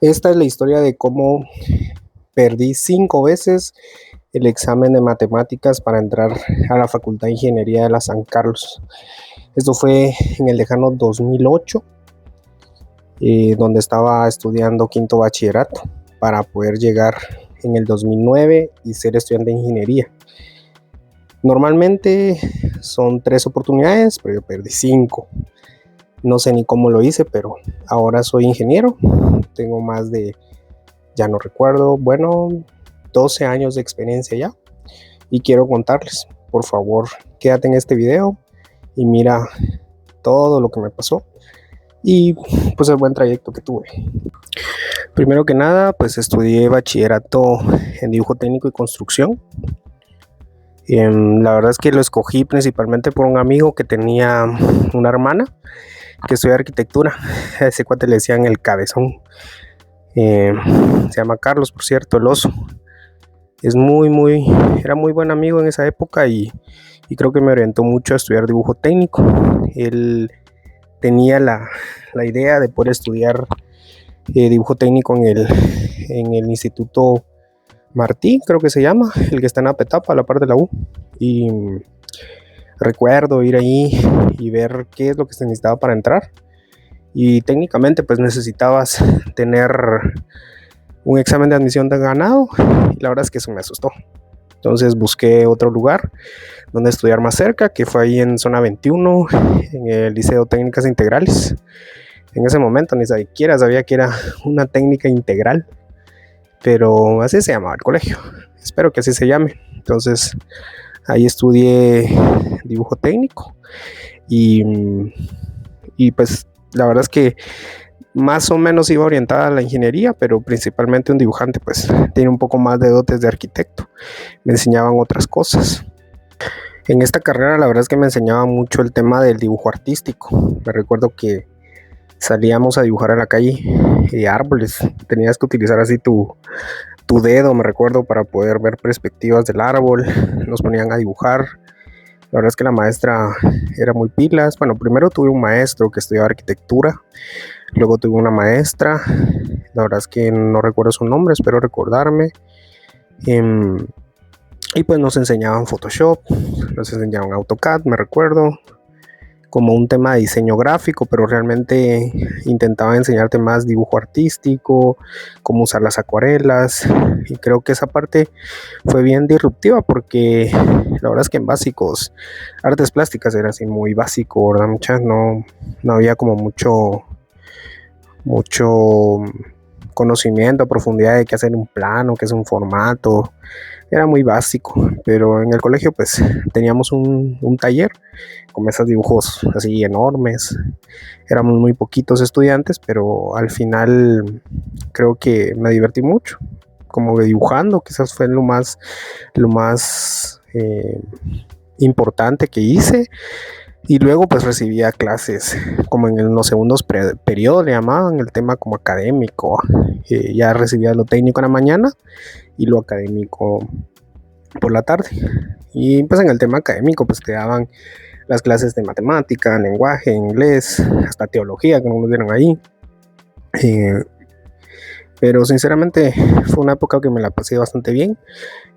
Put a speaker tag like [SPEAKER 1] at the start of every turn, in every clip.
[SPEAKER 1] Esta es la historia de cómo perdí 5 veces el examen de matemáticas para entrar a la Facultad de Ingeniería de la San Carlos. Esto fue en el lejano 2008, donde estaba estudiando quinto bachillerato para poder llegar en el 2009 y ser estudiante de ingeniería. Normalmente son 3 oportunidades, pero yo perdí 5. No sé ni cómo lo hice, pero ahora soy ingeniero. Tengo más de, ya no recuerdo, 12 años de experiencia ya. Y quiero contarles, por favor, quédate en este video y mira todo lo que me pasó y pues el buen trayecto que tuve. Primero que nada, pues estudié bachillerato en dibujo técnico y construcción. La verdad es que lo escogí principalmente por un amigo que tenía una hermana que estudia arquitectura. A ese cuate le decían el cabezón. Se llama Carlos, por cierto, el oso. Era muy buen amigo en esa época y creo que me orientó mucho a estudiar dibujo técnico. Él tenía la idea de poder estudiar dibujo técnico en el Instituto Martí, creo que se llama, el que está en Apetapa, a la par de la U. Y recuerdo ir ahí y ver qué es lo que se necesitaba para entrar. Y técnicamente pues necesitabas tener un examen de admisión de ganado y la verdad es que eso me asustó. Entonces busqué otro lugar donde estudiar más cerca, que fue ahí en zona 21, en el Liceo Técnicas Integrales. En ese momento ni siquiera sabía que era una técnica integral, pero así se llamaba el colegio. Espero que así se llame. Entonces ahí estudié dibujo técnico y pues la verdad es que más o menos iba orientada a la ingeniería, pero principalmente un dibujante pues tiene un poco más de dotes de arquitecto. Me enseñaban otras cosas. En esta carrera la verdad es que me enseñaba mucho el tema del dibujo artístico. Me recuerdo que salíamos a dibujar a la calle árboles. Tenías que utilizar así tu dedo, me recuerdo, para poder ver perspectivas del árbol. Nos ponían a dibujar. La verdad es que la maestra era muy pilas. Bueno, primero tuve un maestro que estudiaba arquitectura. Luego tuve una maestra. La verdad es que no recuerdo su nombre, espero recordarme. Y pues nos enseñaban Photoshop, nos enseñaban AutoCAD, me recuerdo, como un tema de diseño gráfico, pero realmente intentaba enseñarte más dibujo artístico, cómo usar las acuarelas, y creo que esa parte fue bien disruptiva porque la verdad es que en básicos, artes plásticas era así muy básico, ¿verdad? No había como mucho conocimiento a profundidad de qué hacer un plano, qué es un formato. Era muy básico, pero en el colegio pues teníamos un taller con esos dibujos así enormes. Éramos muy poquitos estudiantes, pero al final creo que me divertí mucho, como dibujando. Quizás fue lo más importante que hice. Y luego pues recibía clases como en los segundos periodos, le llamaban, el tema como académico. Ya recibía lo técnico en la mañana y lo académico por la tarde. Y pues en el tema académico pues te daban las clases de matemática, lenguaje, inglés, hasta teología que nos dieron ahí. Pero sinceramente fue una época que me la pasé bastante bien.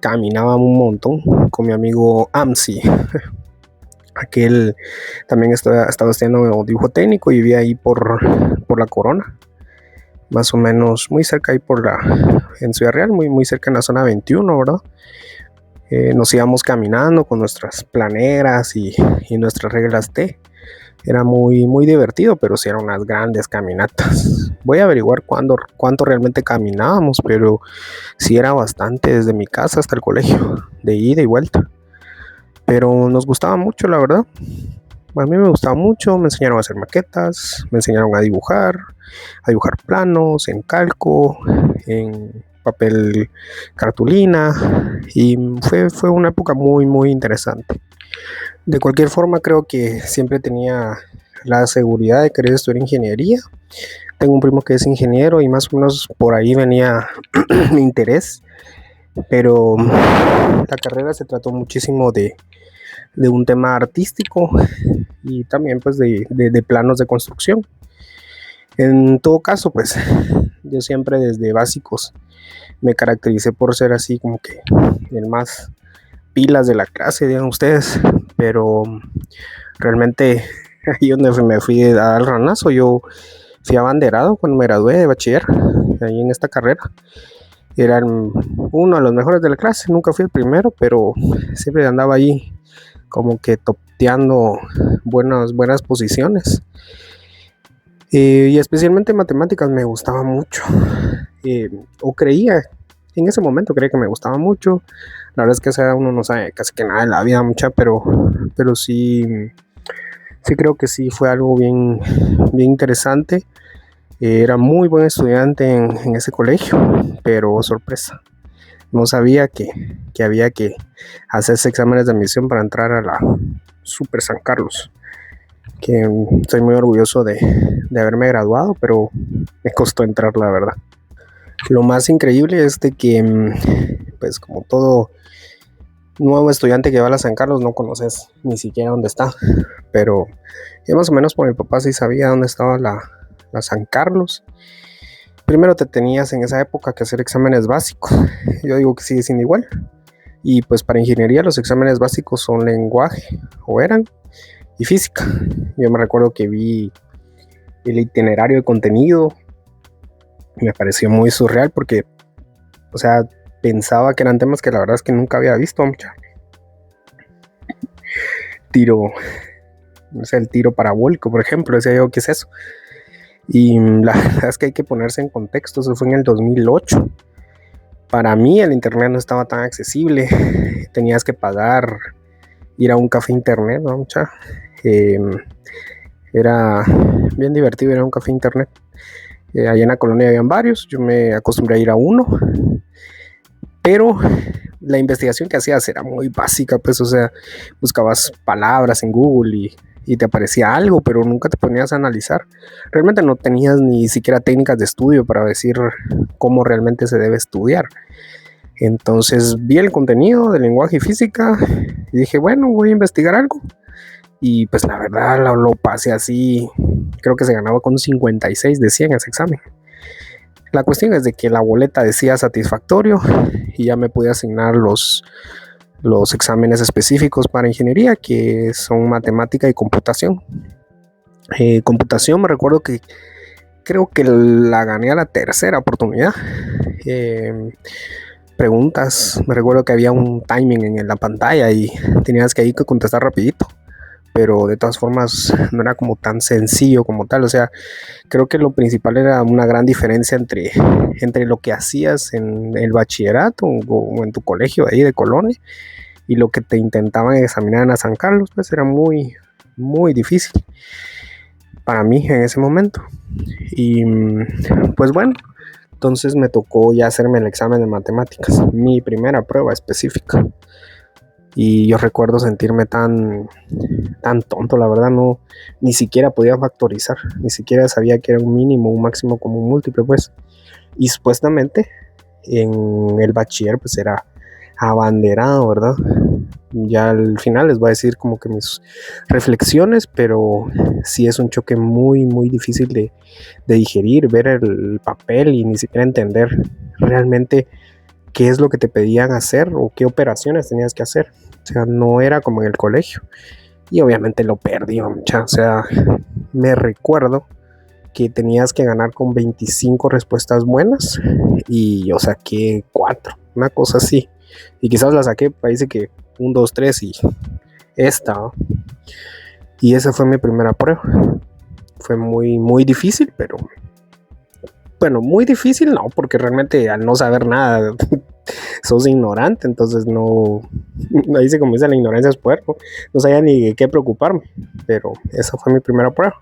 [SPEAKER 1] Caminaba un montón con mi amigo Amsi. Aquel también estaba estudiando dibujo técnico y vivía ahí por la Corona, más o menos muy cerca ahí en Ciudad Real, muy cerca en la zona 21, ¿verdad? Nos íbamos caminando con nuestras planeras y nuestras reglas T. Era muy divertido, pero sí eran unas grandes caminatas. Voy a averiguar cuánto realmente caminábamos, pero sí era bastante desde mi casa hasta el colegio, de ida y vuelta. Pero nos gustaba mucho, la verdad. A mí me gustaba mucho, me enseñaron a hacer maquetas, me enseñaron a dibujar planos en calco, en papel cartulina, y fue una época muy interesante. De cualquier forma, creo que siempre tenía la seguridad de querer estudiar ingeniería. Tengo un primo que es ingeniero y más o menos por ahí venía mi interés, pero la carrera se trató muchísimo de un tema artístico y también pues de planos de construcción. En todo caso, pues yo siempre desde básicos me caractericé por ser así como que el más pilas de la clase, digan ustedes, pero realmente ahí donde me fui a dar el ranazo, yo fui abanderado cuando me gradué de bachiller, ahí en esta carrera. Era uno de los mejores de la clase, nunca fui el primero, pero siempre andaba ahí como que topeando buenas posiciones. Y especialmente matemáticas me gustaba mucho, o creía, en ese momento creía que me gustaba mucho. La verdad es que uno no sabe casi que nada de la vida mucha, pero sí creo que sí fue algo bien interesante. Era muy buen estudiante en ese colegio, pero sorpresa, no sabía que había que hacerse exámenes de admisión para entrar a la Super San Carlos, que estoy muy orgulloso de haberme graduado, pero me costó entrar, la verdad. Lo más increíble es de que, pues como todo nuevo estudiante que va a la San Carlos, no conoces ni siquiera dónde está, pero ya más o menos por mi papá sí sabía dónde estaba la San Carlos. Primero te tenías en esa época que hacer exámenes básicos, yo digo que sigue siendo igual, y pues para ingeniería los exámenes básicos son lenguaje, o eran, y física. Yo me recuerdo que vi el itinerario de contenido, me pareció muy surreal porque, o sea, pensaba que eran temas que la verdad es que nunca había visto mucha. Tiro, no sé, el tiro parabólico, por ejemplo, decía yo, ¿qué es eso? Y la verdad es que hay que ponerse en contexto, eso fue en el 2008. Para mí el internet no estaba tan accesible, tenías que pagar, ir a un café internet, ¿no? Mucha. Era bien divertido ir a un café internet. Allá en la colonia habían varios, yo me acostumbré a ir a uno, pero la investigación que hacías era muy básica, pues, o sea, buscabas palabras en Google y te aparecía algo, pero nunca te ponías a analizar. Realmente no tenías ni siquiera técnicas de estudio para decir cómo realmente se debe estudiar. Entonces vi el contenido de lenguaje y física y dije, bueno, voy a investigar algo. Y pues la verdad lo pasé así, creo que se ganaba con 56 de 100 ese examen. La cuestión es de que la boleta decía satisfactorio y ya me pude asignar los exámenes específicos para ingeniería, que son matemática y computación. Computación me recuerdo que creo que la gané a la tercera oportunidad. Preguntas, me recuerdo que había un timing en la pantalla y tenías que ahí que contestar rapidito, pero de todas formas no era como tan sencillo como tal. O sea, creo que lo principal era una gran diferencia entre lo que hacías en el bachillerato o en tu colegio ahí de Colonia y lo que te intentaban examinar en la San Carlos. Pues era muy difícil para mí en ese momento. Y pues bueno, entonces me tocó ya hacerme el examen de matemáticas, mi primera prueba específica. Y yo recuerdo sentirme tan tonto, la verdad, no, ni siquiera podía factorizar, ni siquiera sabía que era un mínimo, un máximo como un múltiple, pues. Y supuestamente en el bachiller pues era abanderado, ¿verdad? Ya al final les voy a decir como que mis reflexiones, pero sí es un choque muy difícil de digerir, ver el papel y ni siquiera entender realmente qué es lo que te pedían hacer o qué operaciones tenías que hacer. O sea, no era como en el colegio. Y obviamente lo perdí, mucha. O sea, me recuerdo que tenías que ganar con 25 respuestas buenas y yo saqué 4, una cosa así. Y quizás la saqué, parece que 1, 2, 3 y esta, ¿no? Y esa fue mi primera prueba. Fue muy difícil, pero bueno, muy difícil no, porque realmente al no saber nada sos ignorante, entonces no, ahí se comienza la ignorancia es poder, no sabía ni de qué preocuparme, pero esa fue mi primera prueba.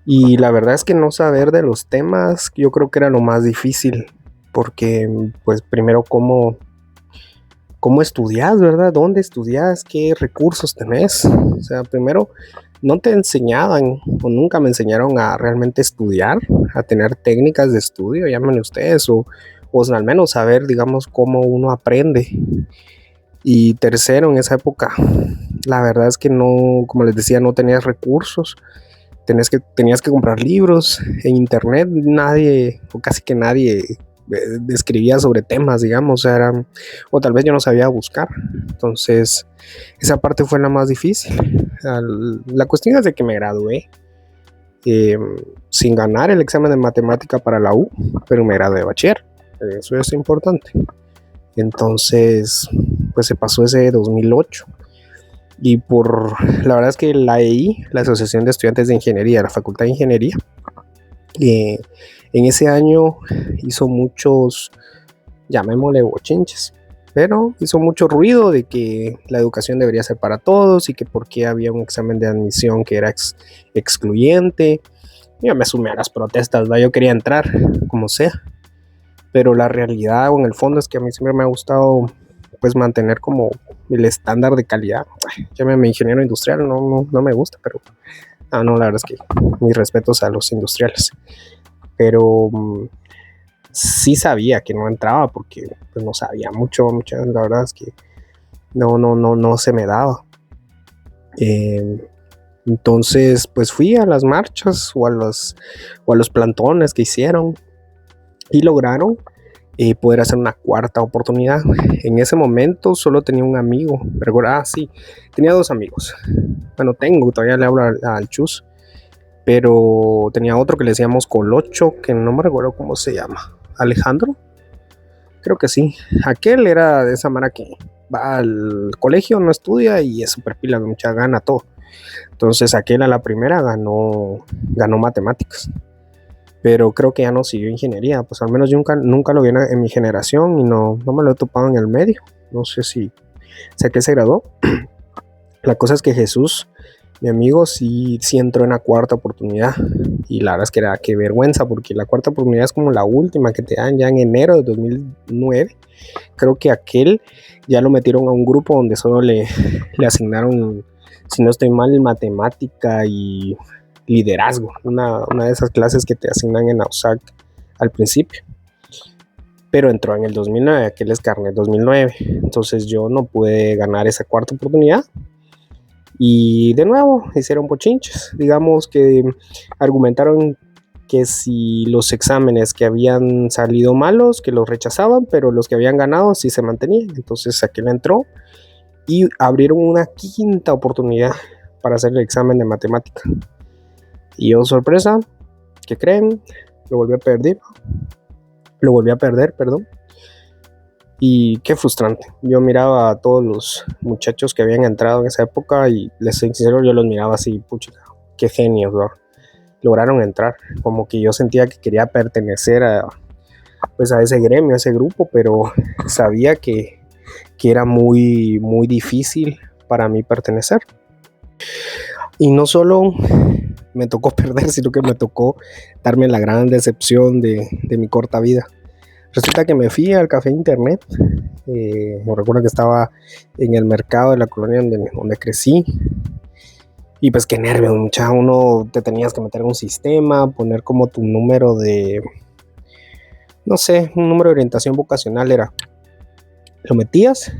[SPEAKER 1] Y la verdad es que no saber de los temas, yo creo que era lo más difícil, porque pues primero cómo estudias, ¿verdad? ¿Dónde estudias? ¿Qué recursos tenés? O sea, primero no te enseñaban o nunca me enseñaron a realmente estudiar, a tener técnicas de estudio, llámenle ustedes, o al menos saber, digamos, cómo uno aprende. Y tercero, en esa época, la verdad es que no, como les decía, no tenías recursos, tenías que comprar libros en internet. Nadie, o casi que nadie, escribía sobre temas, digamos, o tal vez yo no sabía buscar. Entonces, esa parte fue la más difícil. La cuestión es de que me gradué eh, sin ganar el examen de matemática para la U, pero me gradué de bachiller. Eso es importante. Entonces, pues se pasó ese 2008. Y la verdad es que la AEI, la Asociación de Estudiantes de Ingeniería, la Facultad de Ingeniería, en ese año hizo muchos, llamémosle bochinches, pero hizo mucho ruido de que la educación debería ser para todos y que por qué había un examen de admisión que era excluyente. Yo me sumé a las protestas, ¿va? Yo quería entrar, como sea, pero la realidad o en el fondo es que a mí siempre me ha gustado pues mantener como el estándar de calidad. Llámeme ingeniero industrial, no me gusta, pero no, la verdad es que mis respetos a los industriales. Pero sí sabía que no entraba porque pues, no sabía mucho, la verdad es que no se me daba. Entonces pues fui a las marchas o a los plantones que hicieron y lograron poder hacer una cuarta oportunidad. En ese momento solo tenía un amigo, sí, tenía dos amigos. Bueno, todavía le hablo al Chus, pero tenía otro que le decíamos Colocho, que no me recuerdo cómo se llama. Alejandro, creo que sí. Aquel era de esa manera que va al colegio, no estudia y es súper pila, mucha gana, todo. Entonces aquel a la primera ganó matemáticas, pero creo que ya no siguió ingeniería, pues al menos yo nunca lo vi en mi generación y no me lo he topado en el medio. No sé si sé que se graduó. La cosa es que Jesús, mi amigo, sí entró en la cuarta oportunidad y la verdad es que era qué vergüenza porque la cuarta oportunidad es como la última que te dan ya en enero de 2009. Creo que aquel ya lo metieron a un grupo donde solo le asignaron, si no estoy mal, matemática y liderazgo, una de esas clases que te asignan en AUSAC al principio. Pero entró en el 2009, aquel es carnet 2009. Entonces yo no pude ganar esa cuarta oportunidad. Y de nuevo hicieron bochinches. Digamos que argumentaron que si los exámenes que habían salido malos, que los rechazaban, pero los que habían ganado sí se mantenían. Entonces aquel entró y abrieron una quinta oportunidad para hacer el examen de matemática. Y yo, sorpresa, ¿qué creen? Lo volví a perder, perdón. Y qué frustrante. Yo miraba a todos los muchachos que habían entrado en esa época y les soy sincero, yo los miraba así, pucha, qué genios, ¿no? Lograron entrar. Como que yo sentía que quería pertenecer a ese gremio, a ese grupo, pero sabía que era muy, muy difícil para mí pertenecer. Y no solo me tocó perder, sino que me tocó darme la gran decepción de mi corta vida. Resulta que me fui al café internet, me recuerdo que estaba en el mercado de la colonia donde crecí, y pues qué nervios, muchacho, uno te tenías que meter en un sistema, poner como tu número de, no sé, un número de orientación vocacional era, lo metías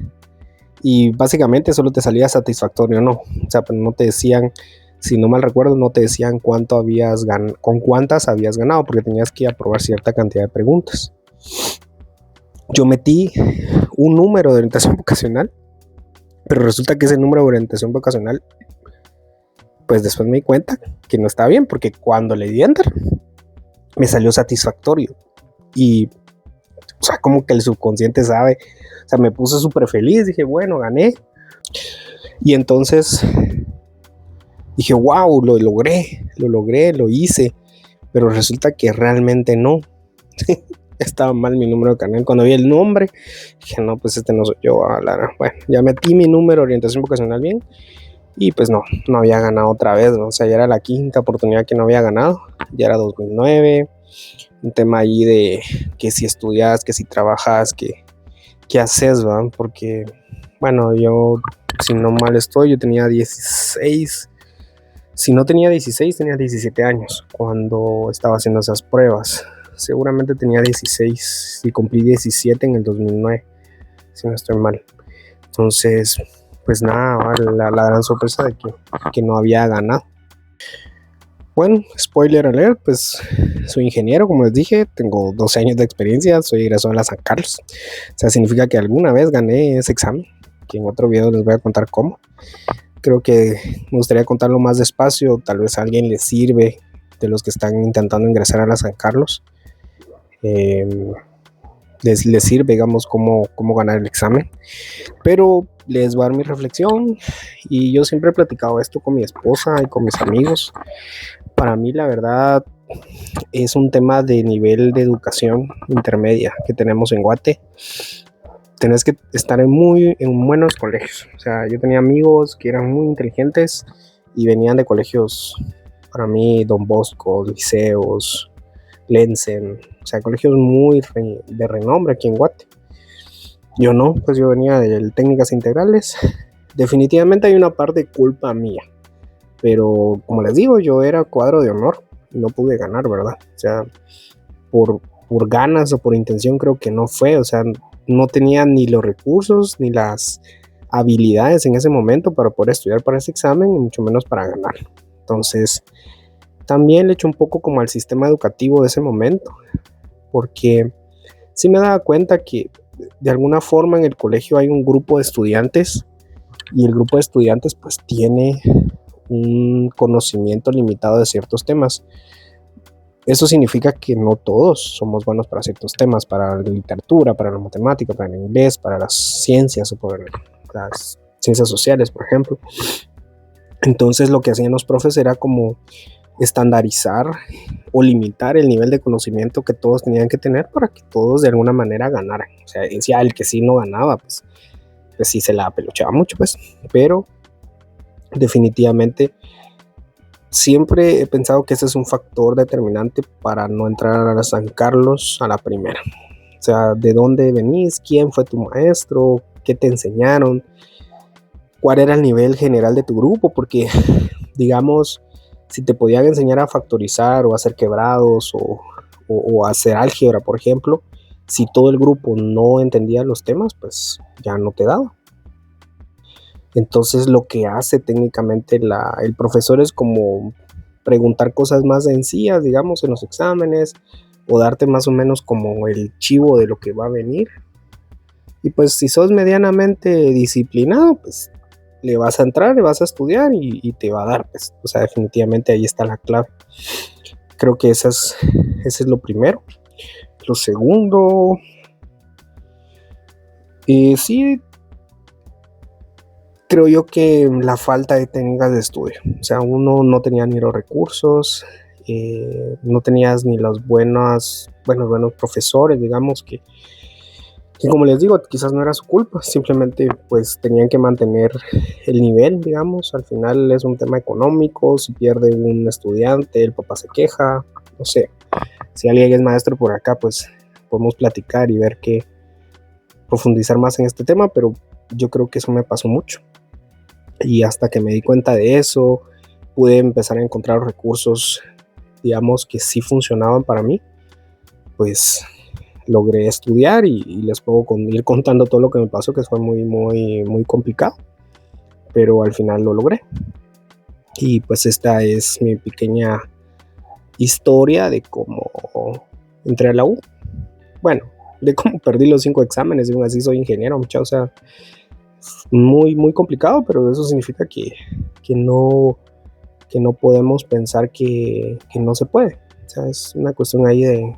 [SPEAKER 1] y básicamente solo te salía satisfactorio, ¿no? O sea, pero no te decían, si no mal recuerdo, no te decían con cuántas habías ganado, porque tenías que aprobar cierta cantidad de preguntas. Yo metí un número de orientación vocacional, pero resulta que ese número de orientación vocacional, pues después me di cuenta que no estaba bien, porque cuando le di enter, me salió satisfactorio. Y, o sea, como que el subconsciente sabe, o sea, me puse súper feliz, dije, bueno, gané. Y entonces dije, wow, lo logré, lo hice, pero resulta que realmente no. Estaba mal mi número de carnet. Cuando vi el nombre, dije, no, pues este no soy yo. Bueno, ya metí mi número de orientación vocacional bien y pues no había ganado otra vez, ¿no? O sea, ya era la quinta oportunidad que no había ganado. Ya era 2009. Un tema ahí de que si estudias, que si trabajas, qué haces, ¿va? Porque, bueno, yo, si no mal estoy, yo tenía 16. Si no tenía 16, tenía 17 años cuando estaba haciendo esas pruebas. Seguramente tenía 16 y cumplí 17 en el 2009, si no estoy mal. Entonces, pues nada, la gran sorpresa de que no había ganado. Bueno, spoiler alert, pues soy ingeniero, como les dije, tengo 12 años de experiencia, soy egresado de la San Carlos. O sea, significa que alguna vez gané ese examen, que en otro video les voy a contar cómo. Creo que me gustaría contarlo más despacio, tal vez a alguien le sirve de los que están intentando ingresar a la San Carlos. Les sirve, digamos, cómo ganar el examen. Pero les voy a dar mi reflexión y yo siempre he platicado esto con mi esposa y con mis amigos. Para mí, la verdad, es un tema de nivel de educación intermedia que tenemos en Guate. Tenés que estar en buenos colegios. O sea, yo tenía amigos que eran muy inteligentes y venían de colegios, para mí, Don Bosco, liceos, Lensen, o sea, colegios muy de renombre aquí en Guate. Yo no, pues yo venía de técnicas integrales. Definitivamente hay una parte de culpa mía, pero como les digo, yo era cuadro de honor y no pude ganar, ¿verdad? O sea, por ganas o por intención creo que no fue, o sea, no tenía ni los recursos ni las habilidades en ese momento para poder estudiar para ese examen y mucho menos para ganar. Entonces, también le echo un poco como al sistema educativo de ese momento, porque sí me daba cuenta que de alguna forma en el colegio hay un grupo de estudiantes y el grupo de estudiantes pues tiene un conocimiento limitado de ciertos temas. Eso significa que no todos somos buenos para ciertos temas, para la literatura, para la matemática, para el inglés, para las ciencias o para las ciencias sociales, por ejemplo. Entonces lo que hacían los profes era como estandarizar o limitar el nivel de conocimiento que todos tenían que tener para que todos de alguna manera ganaran. O sea, decía el que sí no ganaba, pues sí se la pelucheaba mucho, pues. Pero definitivamente siempre he pensado que ese es un factor determinante para no entrar a la San Carlos a la primera. O sea, ¿de dónde venís? ¿Quién fue tu maestro? ¿Qué te enseñaron? ¿Cuál era el nivel general de tu grupo? Porque, digamos, si te podían enseñar a factorizar o a hacer quebrados o a hacer álgebra, por ejemplo, si todo el grupo no entendía los temas, pues ya no te daba. Entonces lo que hace técnicamente el profesor es como preguntar cosas más sencillas, digamos, en los exámenes, o darte más o menos como el chivo de lo que va a venir. Y pues si sos medianamente disciplinado, pues le vas a entrar, le vas a estudiar y te va a dar, pues. O sea, definitivamente ahí está la clave. Creo que ese es lo primero. Lo segundo, sí, creo yo que la falta de técnicas de estudio. O sea, uno no tenía ni los recursos, no tenías ni los buenos profesores, digamos, que como les digo, quizás no era su culpa, simplemente pues tenían que mantener el nivel, digamos. Al final es un tema económico, si pierde un estudiante, el papá se queja, no sé. Si alguien es maestro por acá, pues podemos platicar y ver qué profundizar más en este tema, pero yo creo que eso me pasó mucho. Y hasta que me di cuenta de eso, pude empezar a encontrar recursos, digamos, que sí funcionaban para mí, pues logré estudiar y les puedo ir contando todo lo que me pasó, que fue muy complicado, pero al final lo logré. Y pues esta es mi pequeña historia de cómo entré a la U. Bueno, de cómo perdí los 5 exámenes y aún así soy ingeniero, mucha, o sea, muy complicado, pero eso significa que no podemos pensar que no se puede. O sea, es una cuestión ahí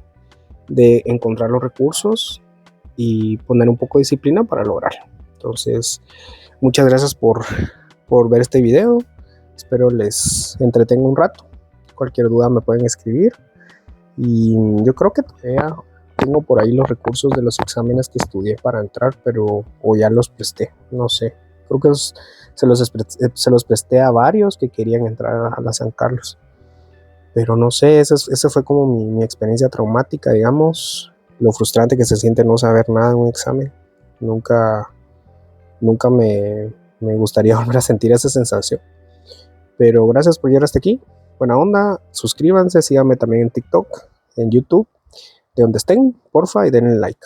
[SPEAKER 1] de encontrar los recursos y poner un poco de disciplina para lograrlo. Entonces, muchas gracias por ver este video. Espero les entretenga un rato. Cualquier duda me pueden escribir. Y yo creo que todavía tengo por ahí los recursos de los exámenes que estudié para entrar, pero o ya los presté, no sé. Creo que se los presté a varios que querían entrar a la San Carlos. Pero no sé, esa fue como mi experiencia traumática, digamos. Lo frustrante que se siente no saber nada en un examen. Nunca me gustaría volver a sentir esa sensación. Pero gracias por llegar hasta aquí. Buena onda, suscríbanse, síganme también en TikTok, en YouTube, de donde estén, porfa, y denle like.